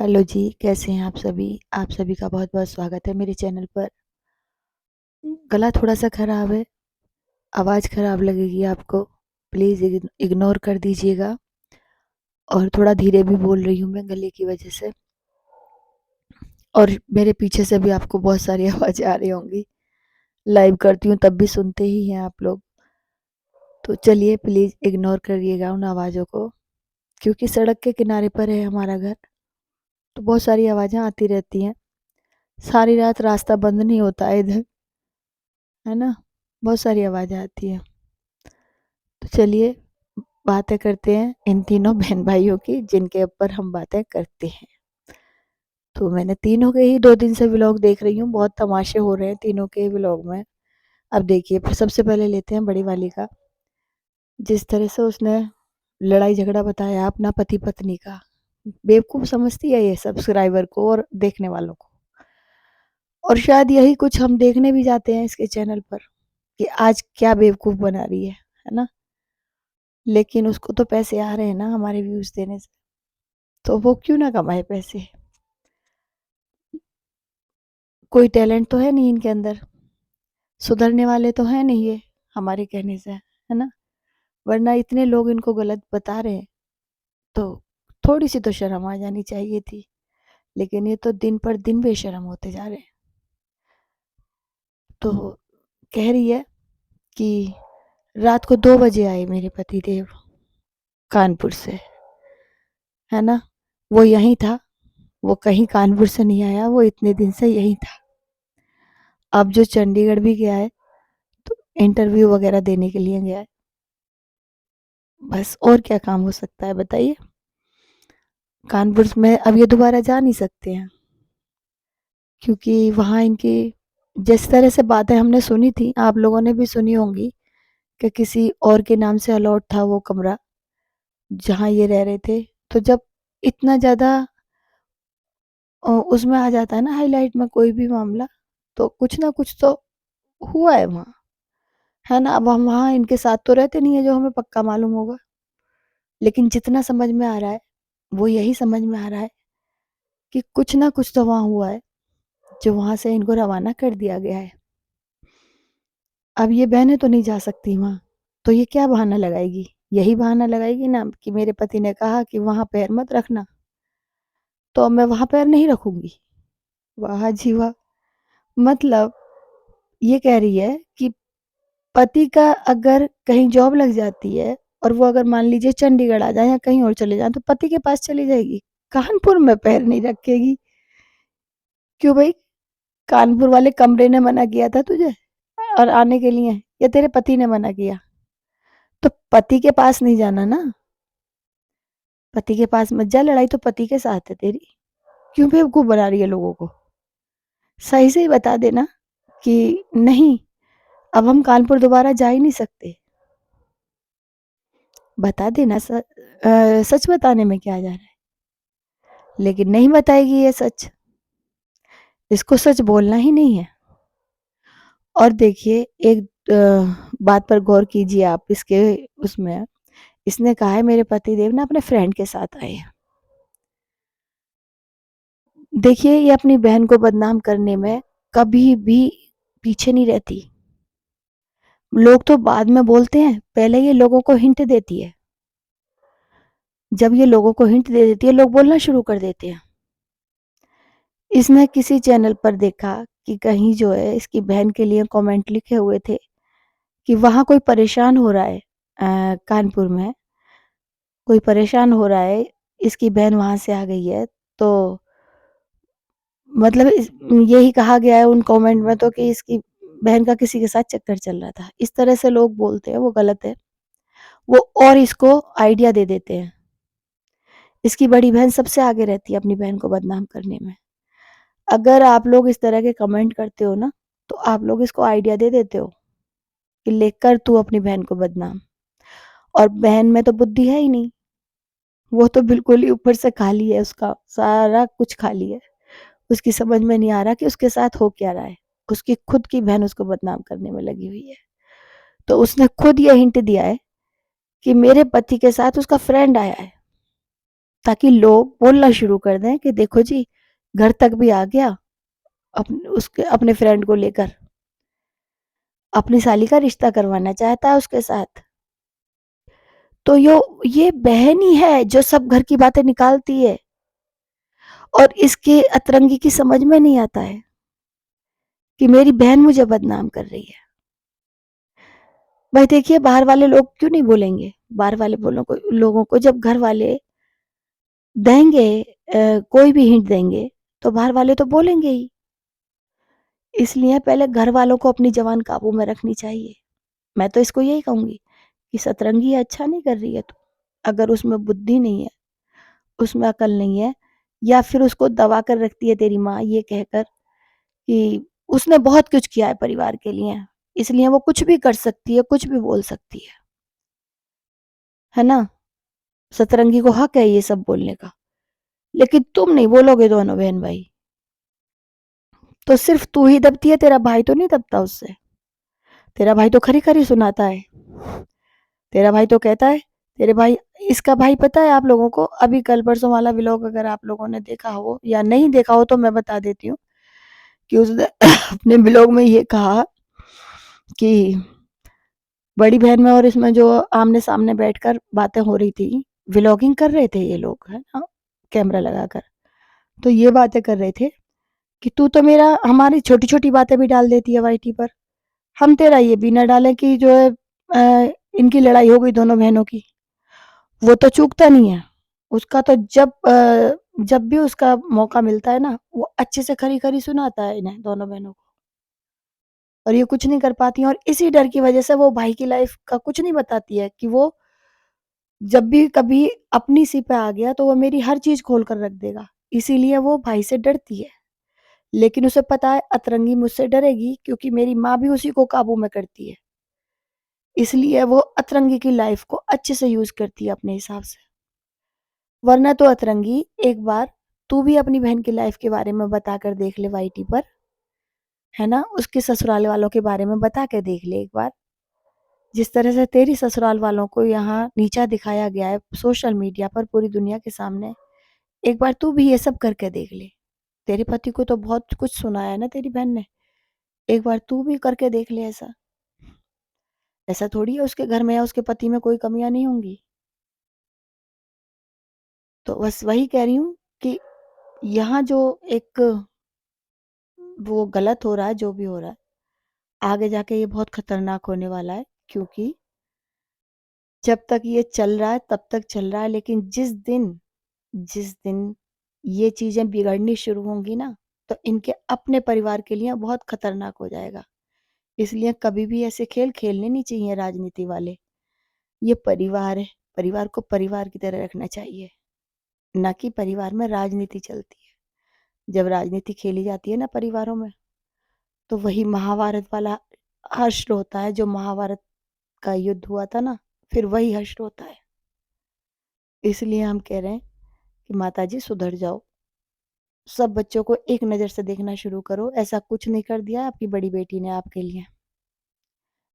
Hello जी, कैसे हैं आप सभी? आप सभी का बहुत-बहुत स्वागत है मेरे चैनल पर। गला थोड़ा-सा खराब है, आवाज़ खराब लगेगी आपको, प्लीज़ इग्नोर कर दीजिएगा और थोड़ा धीरे भी बोल रही हूँ मैं गले की वजह से और मेरे पीछे से भी आपको बहुत सारी आवाज़ें आ रही होंगी। लाइव करती हूँ तब भी सुनते ही हैं आप लोग, तो चलिए प्लीज़ इग्नोर करिएगा उन आवाज़ों को क्योंकि सड़क के किनारे पर है हमारा घर, तो बहुत सारी आवाज़ें आती रहती हैं। सारी रात रास्ता बंद नहीं होता है इधर, है ना? बहुत सारी आवाज़ें आती हैं। तो चलिए बातें करते हैं इन तीनों बहन-भाइयों की जिनके ऊपर हम बातें करते हैं। तो मैंने तीनों के ही 2 दिन से व्लॉग देख रही हूँ, बहुत तमाशे हो रहे हैं तीनों के व्लॉग में। अब देखिए फिर सबसे पहले लेते हैं बड़ी वाली का, जिस तरह से उसने लड़ाई झगड़ा बताया अपना पति-पत्नी का। बेवकूफ़ समझती है ये सब्सक्राइबर को और देखने वालों को। और शायद यही कुछ हम देखने भी जाते हैं इसके चैनल पर, कि आज क्या बेवकूफ़ बना रही है ना? लेकिन उसको तो पैसे आ रहे हैं ना हमारे व्यूज़ देने से, तो वो क्यों ना कमाए पैसे? कोई टैलेंट तो है नहीं इनके अंदर, सुधरने वाले तो हैं नहीं ये हमारे कहने से, है ना? वरना इतने लोग इनको गलत बता रहे हैं, तो थोड़ी-सी तो शर्म आ जानी चाहिए थी। लेकिन ये तो दिन पर दिन बेशर्म होते जा रहे हैं। तो कह रही है कि रात को 2 बजे आए मेरे पतिदेव कानपुर से, है ना? वो यहीं था, वो कहीं कानपुर से नहीं आया, वो इतने दिन से यहीं था। अब जो चंडीगढ़ भी गया है, तो इंटरव्यू वगैरह देने के लिए गया है। बस और क्या काम हो सकता है बताइए? कानपुर में अब ये दोबारा जा नहीं सकते हैं क्योंकि वहाँ इनकी जिस तरह से बातें हमने सुनी थी, आप लोगों ने भी सुनी होंगी कि किसी और के नाम से अलॉट था वो कमरा, जहाँ ये रह रहे थे। तो जब इतना ज़्यादा उसमें आ जाता है ना हाइलाइट में कोई भी मामला, तो कुछ ना कुछ तो हुआ है वहाँ, है ना? अब हम वहाँ इनके साथ तो रहते नहीं है जो हमें पक्का मालूम होगा। लेकिन जितना समझ में आ रहा है, वो यही समझ में आ रहा है कि कुछ ना कुछ तो वहाँ हुआ है, जो वहाँ से इनको रवाना कर दिया गया है। अब ये बहनें तो नहीं जा सकती वहाँ, तो ये क्या बहाना लगाएगी? यही बहाना लगाएगी ना कि मेरे पति ने कहा कि वहाँ पैर मत रखना, तो अब मैं वहाँ पैर नहीं रखूँगी। वाह जी वाह! मतलब ये कह रही है कि पति का अगर कहीं जॉब लग जाती है और वो अगर मान लीजिए चंडीगढ़ आ जाए या कहीं और चले जाएँ, तो पति के पास चली जाएगी। कानपुर में पैर नहीं रखेगी। क्यों भई? कानपुर वाले कमरे ने मना किया था तुझे और आने के लिए या तेरे पति ने मना किया? तो पति के पास नहीं जाना ना, पति के पास मत जा, लड़ाई तो पति के साथ है तेरी। क्यों बेवकूफ़ बना रही है लोगों को? सही से ही बता देना कि नहीं, अब हम कानपुर दोबारा जा ही नहीं सकते। बता देना सच बताने में क्या जा रहा है? लेकिन नहीं बताएगी ये सच, इसको सच बोलना ही नहीं है। और देखिए एक बात पर गौर कीजिए आप इसके उसमें, इसने कहा है मेरे पतिदेव ना अपने फ्रेंड के साथ आए हैं। देखिए ये अपनी बहन को बदनाम करने में कभी भी पीछे नहीं रहती। लोग तो बाद में बोलते हैं, पहले ये लोगों को हिंट देती है। जब ये लोगों को हिंट दे देती है, लोग बोलना शुरू कर देते हैं। इसने किसी चैनल पर देखा कि कहीं जो है इसकी बहन के लिए कमेंट लिखे हुए थे कि वहाँ कोई परेशान हो रहा है, कानपुर में कोई परेशान हो रहा है, इसकी बहन वहाँ से आ गई है, तो मतलब यही कहा गया है उन कमेंट में तो कि इसकी बहन का किसी के साथ चक्कर चल रहा था। इस तरह से लोग बोलते हैं, वो गलत है। वो और इसको आइडिया दे देते हैं। इसकी बड़ी बहन सबसे आगे रहती है अपनी बहन को बदनाम करने में। अगर आप लोग इस तरह के कमेंट करते हो ना, तो आप लोग इसको आइडिया दे देते हो कि ले कर तू अपनी बहन को बदनाम। और बहन में तो बुद्धि है ही नहीं, वो तो बिल्कुल ही ऊपर से खाली है, उसका सारा कुछ खाली है। उसकी समझ में नहीं आ रहा कि उसके साथ हो क्या रहा है। उसकी खुद की बहन उसको बदनाम करने में लगी हुई है। तो उसने खुद ये हिंट दिया है कि मेरे पति के साथ उसका फ्रेंड आया है। ताकि लोग बोलना शुरू कर दें कि देखो जी, घर तक भी आ गया, उसके अपने फ्रेंड को लेकर अपनी साली का रिश्ता करवाना चाहता है उसके साथ। तो ये बहन ही है जो सब घर की बातें निकालती है, और इसके अतरंगी की समझ में नहीं आता है कि मेरी बहन मुझे बदनाम कर रही है। भाई देखिए, बाहर वाले लोग क्यों नहीं बोलेंगे? बाहर वाले लोगों को जब घर वाले देंगे, कोई भी हिंट देंगे, तो बाहर वाले तो बोलेंगे ही। इसलिए पहले घर वालों को अपनी ज़बान काबू में रखनी चाहिए। मैं तो इसको यही कहूँगी कि सतरंगी अच्छा नहीं कर रही है तू। अगर उसमें बुद्धि नहीं है, उसमें अकल नहीं है, या फिर उसको दबा कर रखती है तेरी माँ ये कहकर कि उसने बहुत कुछ किया है परिवार के लिए, इसलिए वो कुछ भी कर सकती है, कुछ भी बोल सकती है ना? सतरंगी को हक है ये सब बोलने का। लेकिन तुम नहीं बोलोगे दोनों बहन भाई, तो सिर्फ तू ही दबती है, तेरा भाई तो नहीं दबता उससे। तेरा भाई तो खरी-खरी सुनाता है। तेरा भाई तो कहता है, तेरे भाई इसका भाई पता है आप लोगों को, अभी कल परसों वाला व्लॉग अगर आप लोगों ने देखा हो या नहीं देखा हो तो मैं बता देती हूँ कि उसने अपने व्लॉग में ये कहा कि बड़ी बहन में और इसमें जो आमने-सामने बैठकर बातें हो रही थी, व्लॉगिंग कर रहे थे ये लोग, है ना? कैमरा लगाकर। तो ये बातें कर रहे थे कि तू तो मेरा हमारी छोटी-छोटी बातें भी डाल देती है वाईटी पर। हम तेरा ये भी ना डालें कि जो है इनकी लड़ाई हो गई दोनों बहनों की। वो तो चूकता नहीं है। उसका तो जब भी उसका मौका मिलता है ना, वो अच्छे से खरी-खरी सुनाता है इन्हें दोनों बहनों को। और ये कुछ नहीं कर पाती हैं, और इसी डर की वजह से वो भाई की लाइफ का कुछ नहीं बताती है कि वो जब भी कभी अपनी सी पे आ गया तो वो मेरी हर चीज़ खोल कर रख देगा। इसीलिए वो भाई से डरती है। लेकिन उसे पता है अतरंगी मुझसे डरेगी क्योंकि मेरी माँ भी उसी को काबू में करती है। इसलिए वो अतरंगी की लाइफ को अच्छे से यूज़ करती है अपने हिसाब से। वरना तो अतरंगी, एक बार तू भी अपनी बहन की लाइफ के बारे में बता कर देख ले वाईटी पर, है ना? उसके ससुराल वालों के बारे में बता के देख ले एक बार। जिस तरह से तेरी ससुराल वालों को यहाँ नीचा दिखाया गया है सोशल मीडिया पर पूरी दुनिया के सामने, एक बार तू भी ये सब करके देख ले। तेरे पति को तो बहुत कुछ सुनाया है ना तेरी बहन ने, एक बार तू भी करके देख ले ऐसा। ऐसा थोड़ी है उसके घर में या उसके पति में कोई कमियाँ नहीं होंगी। तो बस वही कह रही हूँ कि यहाँ जो एक वो गलत हो रहा है, जो भी हो रहा है, आगे जाके ये बहुत खतरनाक होने वाला है, क्योंकि जब तक ये चल रहा है तब तक चल रहा है, लेकिन जिस दिन ये चीज़ें बिगड़नी शुरू होंगी ना, तो इनके अपने परिवार के लिए बहुत खतरनाक हो जाएगा। इसलिए कभी भी ऐसे खेल खेलने नहीं चाहिए राजनीति वाले। ये परिवार है, परिवार को परिवार की तरह रखना चाहिए, ना कि परिवार में राजनीति चलती है। जब राजनीति खेली जाती है ना परिवारों में, तो वही महाभारत वाला हश्र होता है, जो महाभारत का युद्ध हुआ था ना, फिर वही हश्र होता है। इसलिए हम कह रहे हैं कि माताजी सुधर जाओ। सब बच्चों को एक नज़र से देखना शुरू करो। ऐसा कुछ नहीं कर दिया आपकी बड़ी बेटी ने आपके लिए।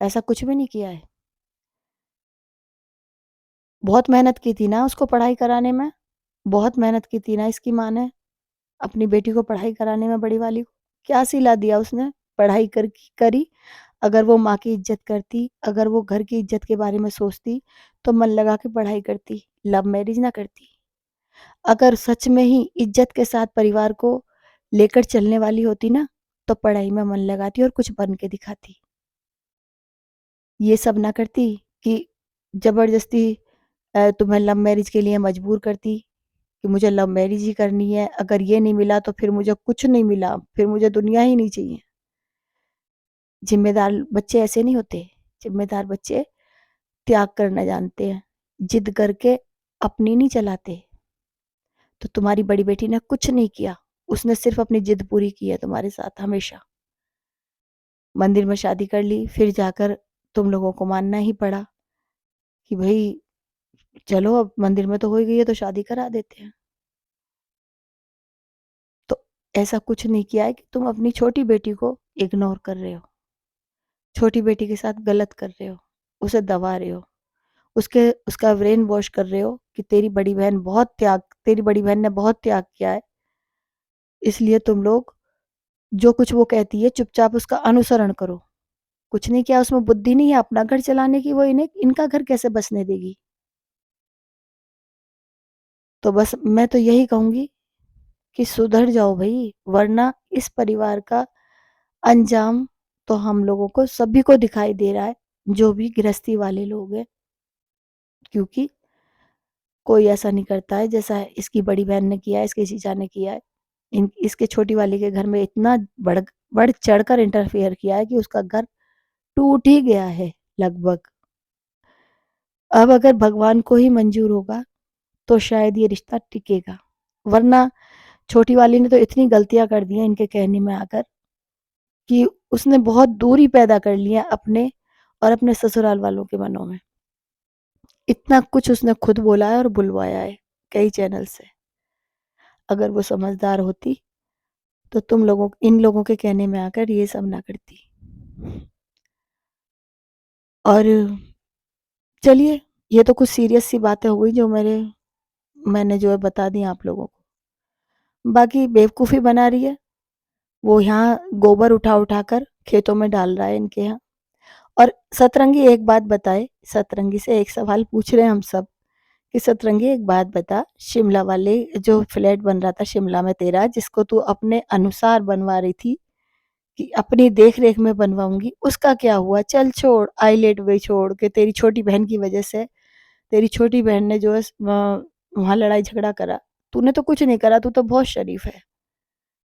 ऐसा कुछ भी नहीं किया है। बहुत मेहनत की थी ना उसको पढ़ाई कराने में। बहुत मेहनत की थी ना इसकी माँ ने, अपनी बेटी को पढ़ाई कराने में बड़ी वाली को। क्या सिला दिया उसने? पढ़ाई करी। अगर वो माँ की इज़्ज़त करती, अगर वो घर की इज़्ज़त के बारे में सोचती, तो मन लगा के पढ़ाई करती, लव मैरिज ना करती। अगर सच में ही इज़्ज़त के साथ परिवार को लेकर चलने वाली होती ना, तो पढ़ाई में मन लगाती और कुछ बन के दिखाती। ये सब ना करती कि ज़बरदस्ती तुम्हें लव मैरिज के लिए मजबूर करती कि मुझे लव मैरिज ही करनी है, अगर ये नहीं मिला तो फिर मुझे कुछ नहीं मिला, फिर मुझे दुनिया ही नहीं चाहिए। ज़िम्मेदार बच्चे ऐसे नहीं होते। ज़िम्मेदार बच्चे त्याग करना जानते हैं, ज़िद करके अपनी नहीं चलाते। तो तुम्हारी बड़ी बेटी ने कुछ नहीं किया, उसने सिर्फ़ अपनी ज़िद पूरी की है तुम्हारे साथ हमेशा। मंदिर में शादी कर ली, फिर जाकर तुम लोगों को मानना ही पड़ा कि भई चलो अब मंदिर में तो हो ही गई है तो शादी करा देते हैं। तो ऐसा कुछ नहीं किया है कि तुम अपनी छोटी बेटी को इग्नोर कर रहे हो। छोटी बेटी के साथ गलत कर रहे हो, उसे दबा रहे हो, उसके उसका ब्रेन वॉश कर रहे हो कि तेरी बड़ी बहन ने बहुत त्याग किया है, इसलिए तुम लोग जो कुछ वो कहती है चुपचाप उसका अनुसरण करो। कुछ नहीं किया, उसमें बुद्धि नहीं है अपना घर चलाने की, वो इन्हें इनका घर कैसे बसने देगी? तो बस मैं तो यही कहूँगी कि सुधर जाओ भई, वरना इस परिवार का अंजाम तो हम लोगों को सभी को दिखाई दे रहा है, जो भी गृहस्थी वाले लोग हैं। क्योंकि कोई ऐसा नहीं करता है जैसा इसकी बड़ी बहन ने किया है, इसकी जीजा ने किया है। इसके छोटी वाली के घर में इतना बढ़ बढ़ चढ़कर इंटरफेयर किया है कि उसका घर टूट ही गया है लगभग। अब अगर भगवान को ही मंजूर होगा तो शायद ये रिश्ता टिकेगा, वरना छोटी वाली ने तो इतनी गलतियां कर दी हैं इनके कहने में आकर कि उसने बहुत दूरी पैदा कर ली है अपने और अपने ससुराल वालों के मनों में। इतना कुछ उसने खुद बोला है और बुलवाया है कई चैनल से। अगर वो समझदार होती तो इन लोगों के कहने में आकर ये सब ना करती। और चलिए, ये तो कुछ सीरियस सी बातें हो गई जो मैंने जो है बता दी आप लोगों को। बाकी बेवकूफ़ी बना रही है, वो यहाँ गोबर उठा उठा कर खेतों में डाल रहा है इनके यहाँ। और सतरंगी एक बात बताए, सतरंगी से एक सवाल पूछ रहे हैं हम सब कि सतरंगी एक बात बता, शिमला वाले जो फ्लैट बन रहा था शिमला में तेरा, जिसको तू अपने अनुसार बनवा रही थी कि अपनी देख रेख में बनवाऊंगी, उसका क्या हुआ? चल छोड़, आईलेट वे छोड़ के तेरी छोटी बहन की वजह से, तेरी छोटी बहन ने जो है वहां लड़ाई झगड़ा करा। तूने तो कुछ नहीं करा, तू तो बहुत शरीफ है,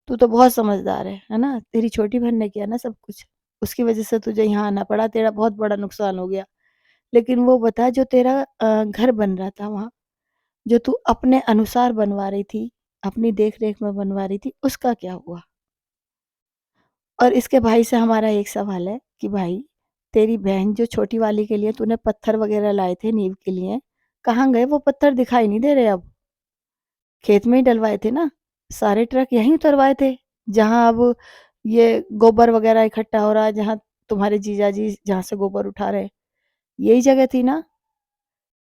तू तो बहुत समझदार है ना? तेरी छोटी बहन ने किया ना सब कुछ, उसकी वजह से तुझे यहाँ आना पड़ा, तेरा बहुत बड़ा नुकसान हो गया। लेकिन वो बता, जो तेरा घर बन रहा था वहाँ, जो तू अपने अनुसार बनवा रही थी, अपनी देख-रेख में बनवा रही थी, उसका क्या हुआ? और इसके भाई से हमारा एक सवाल है कि भाई, तेरी बहन जो छोटी वाली के लिए तूने पत्थर वगैरह लाए थे नींव के लिए, कहाँ गए? वो पत्थर दिखाई नहीं दे रहे अब। खेत में ही डलवाए थे ना? सारे ट्रक यहीं उतरवाए थे, जहाँ अब ये गोबर वगैरह इकट्ठा हो रहा है, जहाँ तुम्हारे जीजाजी जहाँ से गोबर उठा रहे हैं, यही जगह थी ना?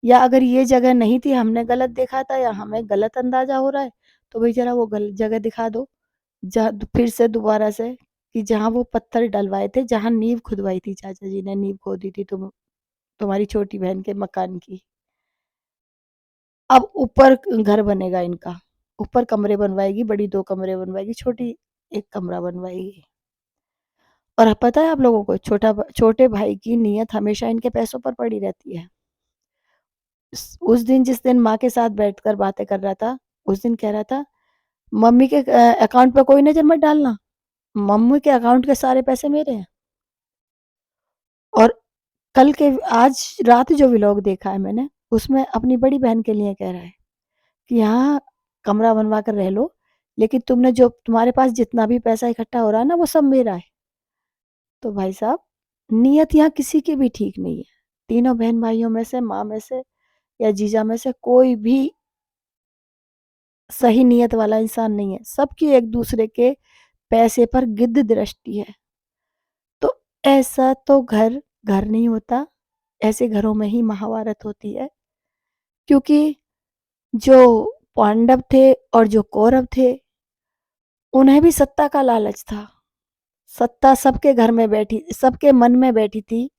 या अगर ये जगह नहीं थी, हमने गलत देखा था या हमें गलत अंदाजा हो रहा है, तो भई ज़रा वो जगह दिखा दो, फिर से दोबारा से, कि जहाँ वो पत्थर डलवाए थे, जहाँ नींव खुदवाई थी चाचा जी ने, नींव खोदी थी तुम्हारी छोटी बहन के मकान की। अब ऊपर घर बनेगा इनका, ऊपर कमरे बनवाएगी, बड़ी 2 कमरे बनवाएगी, छोटी 1 कमरा बनवाएगी। और अब पता है आप लोगों को, छोटे भाई की नीयत हमेशा इनके पैसों पर पड़ी रहती है। उस दिन जिस दिन माँ के साथ बैठकर बातें कर रहा था, उस दिन कह रहा था, मम्मी के अकाउंट पे कोई नज़र मत डालना, मम्मी के अकाउंट के सारे पैसे मेरे हैं। और कल के आज रात जो व्लॉग देखा है मैंने, उसमें अपनी बड़ी बहन के लिए कह रहा है कि यहाँ कमरा बनवा कर रह लो, लेकिन तुम्हारे पास जितना भी पैसा इकट्ठा हो रहा है ना, वो सब मेरा है। तो भाई साहब, नीयत यहाँ किसी की भी ठीक नहीं है। तीनों बहन-भाइयों में से, माँ में से या जीजा में से कोई भी सही नीयत वाला इंसान नहीं है। सबकी एक-दूसरे के पैसे पर गिद्ध दृष्टि है। तो ऐसा तो घर नहीं होता, ऐसे घरों में ही महाभारत होती है। क्योंकि जो पांडव थे और जो कौरव थे, उन्हें भी सत्ता का लालच था। सत्ता सबके घर में बैठी, सबके मन में बैठी थी,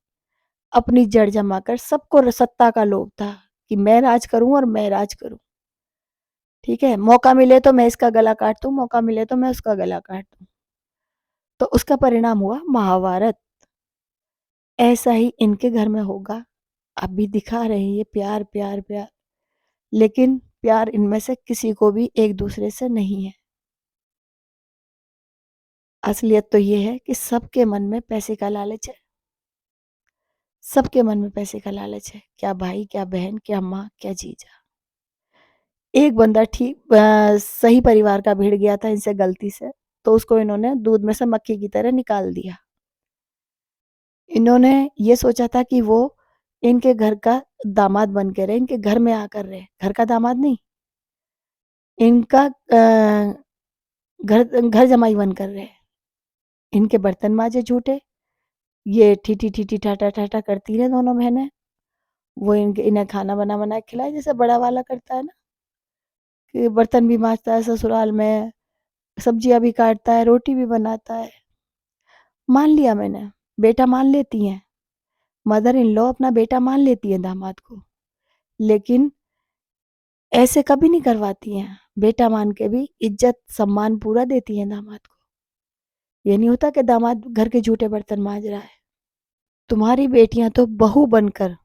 अपनी जड़ जमाकर। सबको सत्ता का लोभ था कि मैं राज करूं और मैं राज करूं। ठीक है, मौका मिले तो मैं इसका गला काट दूं, मौका मिले तो मैं उसका गला काट दूं। तो उसका परिणाम हुआ महाभारत। ऐसा ही इनके घर में होगा। अभी दिखा रहे हैं ये प्यार प्यार प्यार, लेकिन प्यार इनमें से किसी को भी एक दूसरे से नहीं है। असलियत तो ये है कि सबके मन में पैसे का लालच है। सबके मन में पैसे का लालच है, क्या भाई, क्या बहन, क्या माँ, क्या जीजा। एक बंदा सही परिवार का भिड़ गया था इनसे गलती से, तो उसको इन्होंने दूध में से मक्खी की तरह निकाल दिया। इन्होंने ये सोचा था कि वो इनके घर का दामाद बन के रहे, इनके घर में आकर रहे, घर का दामाद नहीं, इनका घर घर जमाई बनकर रहे। इनके बर्तन माजे झूठे, ये ठीठी ठीठी ठाठा ठाठा करती रहे दोनों बहनें। वो इन्हें खाना बना-बना के खिलाए जैसे बड़ा वाला करता है ना, कि बर्तन भी माँजता है ससुराल में, सब्जियाँ भी काटता है, रोटी भी बनाता है। मान लिया मैंने, बेटा मान लेती हैं, मदर इन लॉ अपना बेटा मान लेती हैं दामाद को, लेकिन ऐसे कभी नहीं करवाती हैं। बेटा मान के भी इज़्ज़त, सम्मान पूरा देती हैं दामाद को। ये नहीं होता कि दामाद घर के जूठे बर्तन माँज रहा है। तुम्हारी बेटियाँ तो बहू बनकर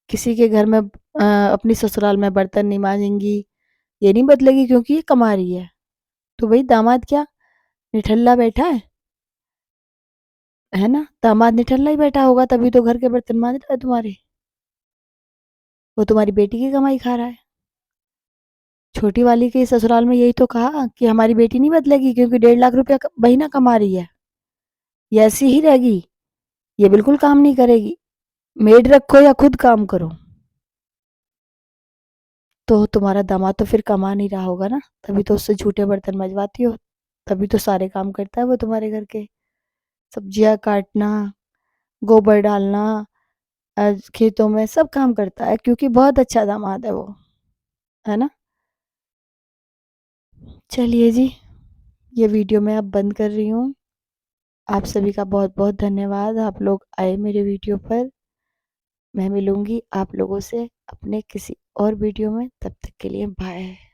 किसी के घर में अपनी ससुराल में बर्तन नहीं माँजेंगी, ये नहीं बदलेगी क्योंकि ये कमा रही है। तो भई दामाद क्या निठल्ला बैठा है ना? दामाद निठल्ला ही बैठा होगा तभी तो घर के बर्तन माँज रहा है तुम्हारे। वो तुम्हारी बेटी की कमाई खा रहा है। छोटी वाली के ससुराल में यही तो कहा कि हमारी बेटी नहीं बदलेगी क्योंकि 1.5 लाख रुपया महीना कमा रही है। ये ऐसी ही रहेगी, ये बिल्कुल काम नहीं करेगी। मेड रखो या खुद काम करो। तो तुम्हारा दामाद तो फिर कमा नहीं रहा होगा ना, तभी तो उससे झूठे बर्तन मँजवाती हो, तभी तो सारे काम करता है वो तुम्हारे घर के। सब्जियाँ काटना, गोबर डालना, खेतों में सब काम करता है क्योंकि बहुत अच्छा दामाद है वो, है ना? चलिए जी, ये वीडियो मैं अब बंद कर रही हूँ। आप सभी का बहुत-बहुत धन्यवाद, आप लोग आए मेरे वीडियो पर। मैं मिलूँगी आप लोगों से अपने किसी और वीडियो में, तब तक के लिए बाय।